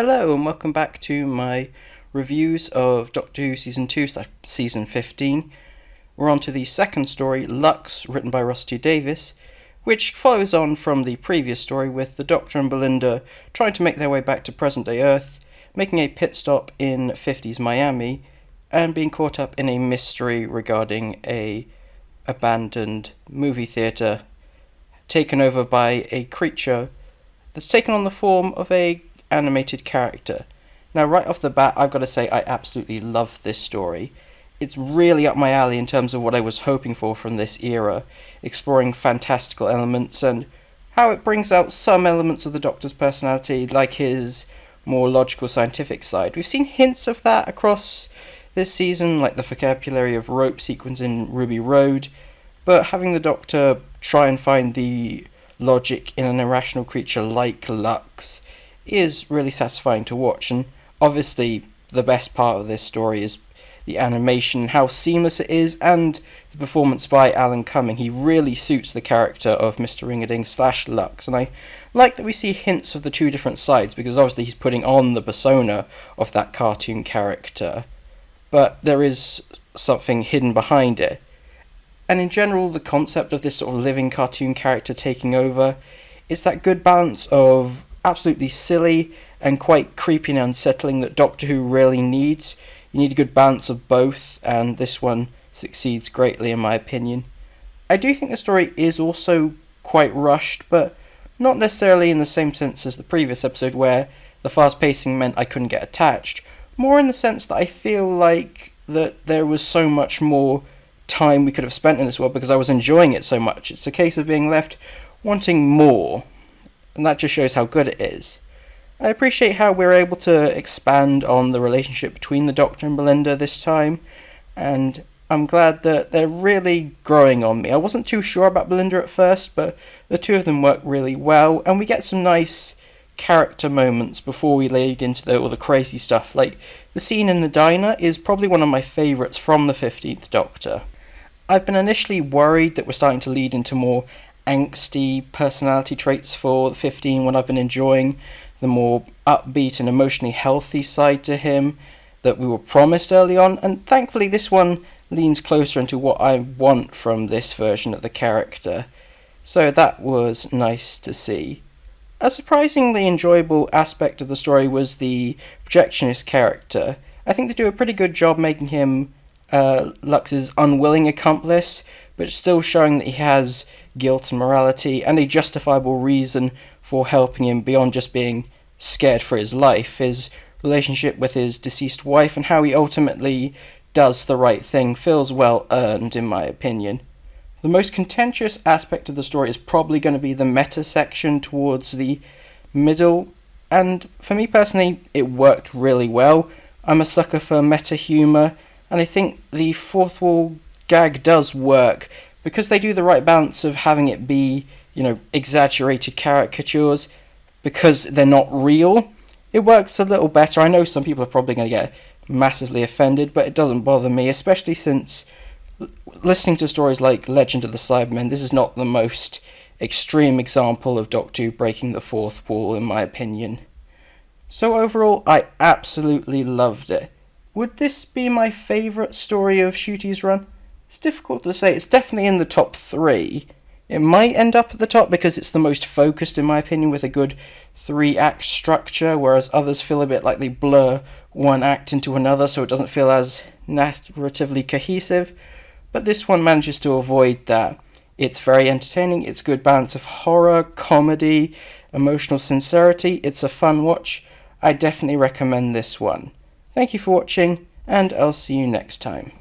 Hello and welcome back to my reviews of Doctor Who Season 2 / Season 15. We're on to the second story, Lux, written by Russell T Davies, which follows on from the previous story with the Doctor and Belinda trying to make their way back to present-day Earth, making a pit stop in 50s Miami, and being caught up in a mystery regarding a abandoned movie theatre taken over by a creature that's taken on the form of a animated character. Now, right off the bat, I've got to say I absolutely love this story. It's really up my alley in terms of what I was hoping for from this era, exploring fantastical elements and how it brings out some elements of the Doctor's personality, like his more logical scientific side. We've seen hints of that across this season, like the vocabulary of rope sequence in Ruby Road, but having the Doctor try and find the logic in an irrational creature like Lux is really satisfying to watch. And obviously the best part of this story is the animation, how seamless it is, and the performance by Alan Cumming. He really suits the character of Mr. Ring-a-Ding / Lux, and I like that we see hints of the two different sides, because obviously he's putting on the persona of that cartoon character, but there is something hidden behind it. And in general, the concept of this sort of living cartoon character taking over is that good balance of absolutely silly and quite creepy and unsettling that Doctor Who really needs. You need a good balance of both, and this one succeeds greatly in my opinion. I do think the story is also quite rushed, but not necessarily in the same sense as the previous episode where the fast pacing meant I couldn't get attached, more in the sense that I feel like that there was so much more time we could have spent in this world because I was enjoying it so much. It's a case of being left wanting more, and that just shows how good it is. I appreciate how we're able to expand on the relationship between the Doctor and Belinda this time, and I'm glad that they're really growing on me. I wasn't too sure about Belinda at first, but the two of them work really well, and we get some nice character moments before we lead into all the crazy stuff. Like, the scene in the diner is probably one of my favourites from the 15th Doctor. I've been initially worried that we're starting to lead into more angsty personality traits for 15 when I've been enjoying the more upbeat and emotionally healthy side to him that we were promised early on, and thankfully this one leans closer into what I want from this version of the character, so that was nice to see. A surprisingly enjoyable aspect of the story was the projectionist character. I think they do a pretty good job making him Lux's unwilling accomplice, but still showing that he has guilt and morality and a justifiable reason for helping him beyond just being scared for his life. His relationship with his deceased wife and how he ultimately does the right thing feels well earned in my opinion. The most contentious aspect of the story is probably going to be the meta section towards the middle, and for me personally it worked really well. I'm a sucker for meta humour, and I think the fourth wall gag does work because they do the right balance of having it be, exaggerated caricatures because they're not real. It works a little better. I know some people are probably going to get massively offended, but it doesn't bother me, especially since listening to stories like Legend of the Cybermen, this is not the most extreme example of Doctor Who breaking the fourth wall in my opinion. So overall, I absolutely loved it. Would this be my favourite story of Ncuti's run? It's difficult to say. It's definitely in the top 3. It might end up at the top because it's the most focused in my opinion, with a good 3-act structure, whereas others feel a bit like they blur one act into another so it doesn't feel as narratively cohesive, but this one manages to avoid that. It's very entertaining, it's a good balance of horror, comedy, emotional sincerity. It's a fun watch. I definitely recommend this one. Thank you for watching, and I'll see you next time.